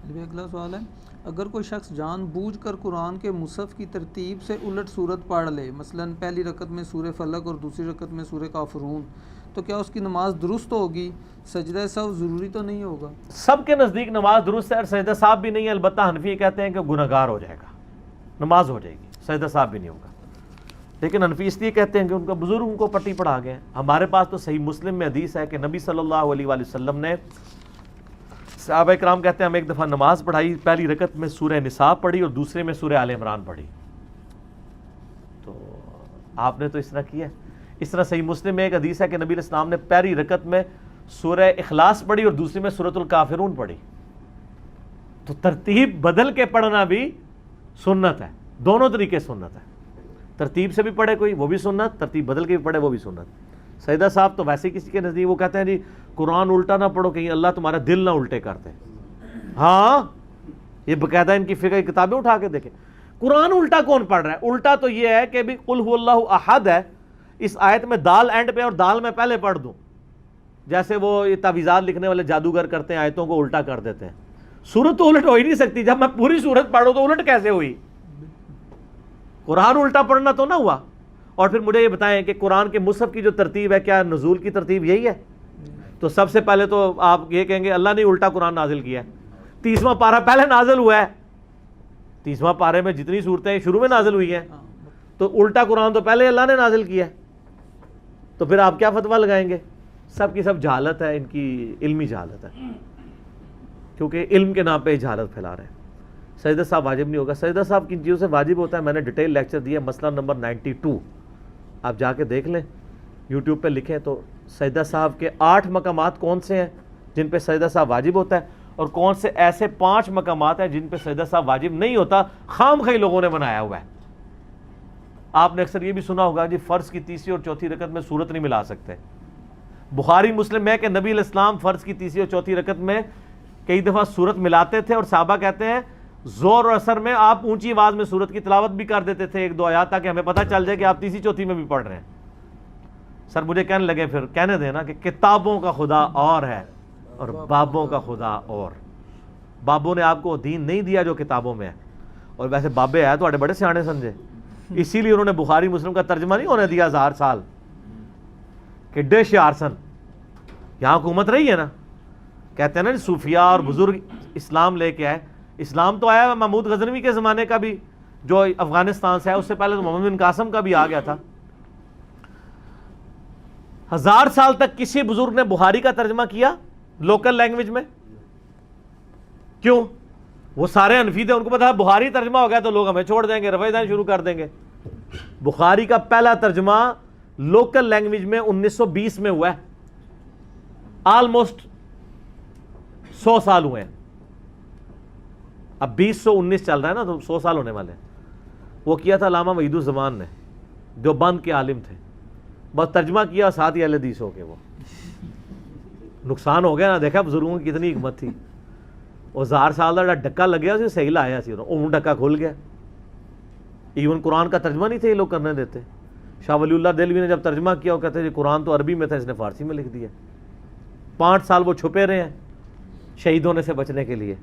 اگلا سوال ہے، اگر کوئی شخص جان بوجھ کر قرآن کے مصحف کی ترتیب سے الٹ صورت پڑھ لے، مثلا پہلی رکعت میں سورہ فلق اور دوسری رکعت میں سورہ کافرون، تو کیا اس کی نماز درست ہوگی؟ سجدہ سہو ضروری تو نہیں ہوگا؟ سب کے نزدیک نماز درست ہے اور سجدہ صاحب بھی نہیں ہے، البتہ حنفی کہتے ہیں کہ گناہگار ہو جائے گا، نماز ہو جائے گی، سجدہ صاحب بھی نہیں ہوگا۔ لیکن حنفی اس لیے کہتے ہیں کہ ان کا بزرگ ان کو پٹی پڑھا گئے ہیں۔ ہمارے پاس تو صحیح مسلم میں حدیث ہے کہ نبی صلی اللہ علیہ وآلہ وسلم نے، صحابہ کرام کہتے ہیں ہم ایک دفعہ نماز پڑھائی، پہلی رکعت میں سورہ نساء پڑھی اور دوسرے میں سورہ آل عمران پڑھی، تو آپ نے تو اس طرح کیا ہے۔ اس طرح صحیح مسلم میں ایک حدیث ہے کہ نبی علیہ السلام نے پہلی رکعت میں سورہ اخلاص پڑھی اور دوسری میں سورۃ الکافرون پڑھی، تو ترتیب بدل کے پڑھنا بھی سنت ہے، دونوں طریقے سنت ہے، ترتیب سے بھی پڑھے کوئی وہ بھی سنت، ترتیب بدل کے بھی پڑھے وہ بھی سنت۔ سجدہ صاحب تو ویسے کسی کے نزدیک وہ کہتے ہیں جی قرآن الٹا نہ پڑھو کہیں اللہ تمہارا دل نہ الٹے کرتے، ہاں یہ باقاعدہ ان کی فقہ کی کتابیں اٹھا کے دیکھیں۔ قرآن الٹا کون پڑھ رہا ہے؟ الٹا تو یہ ہے کہ بھی قل هو اللہ احد ہے، اس آیت میں دال اینڈ پہ اور دال میں پہلے پڑھ دوں، جیسے وہ یہ تعویذات لکھنے والے جادوگر کرتے ہیں، آیتوں کو الٹا کر دیتے ہیں۔ سورت تو الٹ ہو ہی نہیں سکتی، جب میں پوری سورت پڑھوں تو الٹ کیسے ہوئی؟ قرآن الٹا پڑھنا تو نہ ہوا۔ اور پھر مجھے یہ بتائیں کہ قرآن کے مصحف کی جو ترتیب ہے، کیا نزول کی ترتیب یہی ہے؟ تو سب سے پہلے تو آپ یہ کہیں گے اللہ نے الٹا قرآن نازل کیا ہے، 30واں پارہ پہلے نازل ہوا ہے، 30واں پارے میں جتنی صورتیں شروع میں نازل ہوئی ہیں، تو الٹا قرآن تو پہلے اللہ نے نازل کیا ہے، تو پھر آپ کیا فتویٰ لگائیں گے؟ سب کی سب جہالت ہے، ان کی علمی جہالت ہے، کیونکہ علم کے نام پہ جہالت پھیلا رہے ہیں۔ سجدہ صاحب واجب نہیں ہوگا۔ سجدہ صاحب کن چیزوں سے واجب ہوتا ہے میں نے ڈیٹیل لیکچر دیا، مسئلہ نمبر 92، آپ جا کے دیکھ لیں، یوٹیوب پہ لکھیں تو سجدہ صاحب کے 8 مقامات کون سے ہیں جن پہ سجدہ صاحب واجب ہوتا ہے، اور کون سے ایسے 5 مقامات ہیں جن پہ سجدہ صاحب واجب نہیں ہوتا، خام خواہ لوگوں نے بنایا ہوا ہے۔ آپ نے اکثر یہ بھی سنا ہوگا جی فرض کی تیسری اور چوتھی رکعت میں سورت نہیں ملا سکتے۔ بخاری مسلم میں کہ نبی علیہ السلام فرض کی تیسری اور چوتھی رکعت میں کئی دفعہ سورت ملاتے تھے، اور صحابہ کہتے ہیں زور اور اثر میں آپ اونچی آواز میں سورت کی تلاوت بھی کر دیتے تھے، 1-2 آیات، تاکہ ہمیں پتہ چل جائے کہ آپ تیسری چوتھی میں بھی پڑھ رہے ہیں۔ سر مجھے کہنے لگے پھر کہنے دینا کہ کتابوں کا خدا اور ہے اور بابوں کا خدا اور، بابوں نے آپ کو دین نہیں دیا جو کتابوں میں ہے، اور ویسے بابے ہے تو بڑے سیانے سمجھے، اسی لیے انہوں نے بخاری مسلم کا ترجمہ نہیں ہونے دیا 1000 سال، کہ ڈش آرسن یہاں حکومت رہی ہے نا، کہتے ہیں نا صوفیاء اور بزرگ اسلام لے کے آئے، اسلام تو آیا محمود غزنوی کے زمانے کا بھی جو افغانستان سے ہے، اس سے پہلے تو محمد بن قاسم کا بھی آ گیا تھا۔ 1000 سال تک کسی بزرگ نے بخاری کا ترجمہ کیا لوکل لینگویج میں؟ کیوں؟ وہ سارے حنفی تھے، ان کو پتا بخاری ترجمہ ہو گیا تو لوگ ہمیں چھوڑ دیں گے، رفع دین شروع کر دیں گے۔ بخاری کا پہلا ترجمہ لوکل لینگویج میں 1920 میں ہوا ہے، آلموسٹ 100 سال ہوئے ہیں، اب 2019 چل رہا ہے نا تو 100 سال ہونے والے ہیں۔ وہ کیا تھا علامہ وحید الزمان نے، دیوبند کے عالم تھے، بس ترجمہ کیا ساتھ ہی اہل حدیث ہو کے، وہ نقصان ہو گیا نا، دیکھا بزرگوں کی کتنی حکمت تھی۔ وہ 1000 سال کا ڈکا لگیا اسے صحیح لایا سی، اون ڈکا کھل گیا۔ ایون قرآن کا ترجمہ نہیں تھے یہ لوگ کرنے دیتے۔ شاہ ولی اللہ دہلوی نے جب ترجمہ کیا وہ کہتے ہیں قرآن تو عربی میں تھا، اس نے فارسی میں لکھ دیا۔ 5 سال وہ چھپے رہے ہیں شہید ہونے سے بچنے کے لیے،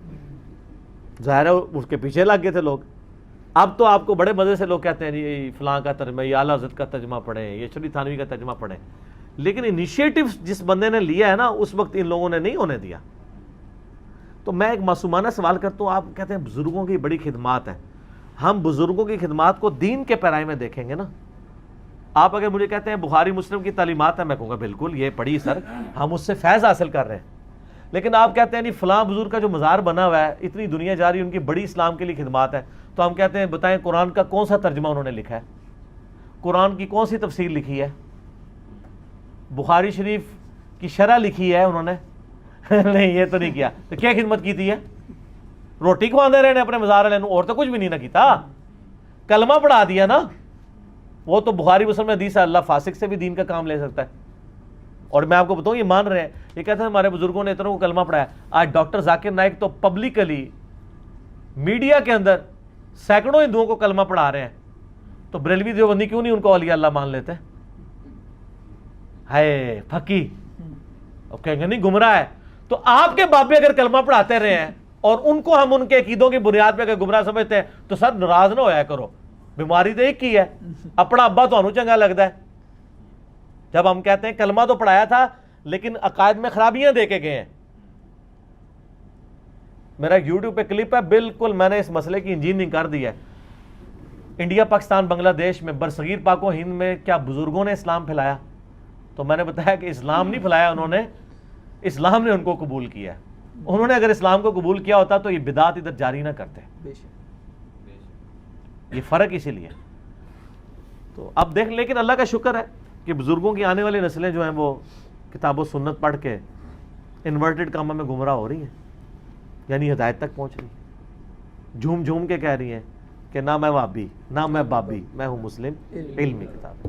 ظاہر ہے اس کے پیچھے لگ گئے تھے لوگ۔ اب تو آپ کو بڑے مزے سے لوگ کہتے ہیں جی فلاں کا ترجمہ، یہ اعلیٰ حضرت کا ترجمہ پڑھیں، یہ شریف تھانوی کا ترجمہ پڑھیں، لیکن انیشیٹو جس بندے نے لیا ہے نا اس وقت ان لوگوں نے نہیں ہونے دیا۔ تو میں ایک معصومانہ سوال کرتا ہوں، آپ کہتے ہیں بزرگوں کی بڑی خدمات ہیں، ہم بزرگوں کی خدمات کو دین کے پیرائی میں دیکھیں گے نا۔ آپ اگر مجھے کہتے ہیں بخاری مسلم کی تعلیمات ہیں، میں کہوں گا بالکل یہ پڑھی سر، ہم اس سے فیض حاصل کر رہے ہیں۔ لیکن آپ کہتے ہیں نہیں فلاں بزرگ کا جو مزار بنا ہوا ہے، اتنی دنیا جا رہی ہے، ان کی بڑی اسلام کے لیے خدمات ہے، تو ہم کہتے ہیں بتائیں قرآن کا کون سا ترجمہ انہوں نے لکھا ہے، قرآن کی کون سی تفسیر لکھی ہے، بخاری شریف کی شرح لکھی ہے انہوں نے؟ نہیں یہ تو نہیں کیا، تو کیا خدمت کی تھی ہے؟ روٹی کھواندے رہے نے اپنے مزار والے، اور تو کچھ بھی نہیں نہ کیتا، کلمہ پڑھا دیا نا۔ وہ تو بخاری مسلم میں حدیث ہے اللہ فاسق سے بھی دین کا کام لے سکتا ہے، اور میں آپ کو بتاؤں یہ مان رہے ہیں، یہ کہتے ہیں ہمارے بزرگوں نے اتنوں کو کلمہ پڑھایا۔ آج ڈاکٹر ذاکر نائک تو پبلکلی میڈیا کے اندر سینکڑوں ہندوؤں کو کلمہ پڑھا رہے ہیں، تو بریلوی دیوبندی کیوں نہیں ان کو اولیاء اللہ مان لیتے؟ ہے پھکی، اب کہیں گے نہیں گمراہ ہے۔ تو آپ کے بابے اگر کلمہ پڑھاتے رہے ہیں اور ان کو ہم ان کے عقیدوں کی بنیاد پہ گمراہ سمجھتے ہیں تو سر ناراض نہ ہویا کرو, بیماری تو ایک ہی ہے, اپنا ابا تو انہوں چنگا لگتا ہے. جب ہم کہتے ہیں کلمہ تو پڑھایا تھا لیکن عقائد میں خرابیاں دے کے گئے ہیں. میرا یوٹیوب پہ کلپ ہے, بالکل میں نے اس مسئلے کی انجینئرنگ کر دی ہے. انڈیا, پاکستان, بنگلہ دیش میں, برصغیر پاک و ہند میں کیا بزرگوں نے اسلام پھیلایا؟ تو میں نے بتایا کہ اسلام نہیں پھیلایا انہوں نے, اسلام نے ان کو قبول کیا. انہوں نے اگر اسلام کو قبول کیا ہوتا تو یہ بدعت ادھر جاری نہ کرتے. یہ فرق اسی لیے. تو اب دیکھ, لیکن اللہ کا شکر ہے کہ بزرگوں کی آنے والی نسلیں جو ہیں وہ کتاب و سنت پڑھ کے انورٹڈ کاموں میں گمراہ ہو رہی ہیں, یعنی ہدایت تک پہنچ رہی ہیں, جھوم جھوم کے کہہ رہی ہیں کہ نہ میں وہابی نہ میں بابی, میں ہوں مسلم, علمی کتاب.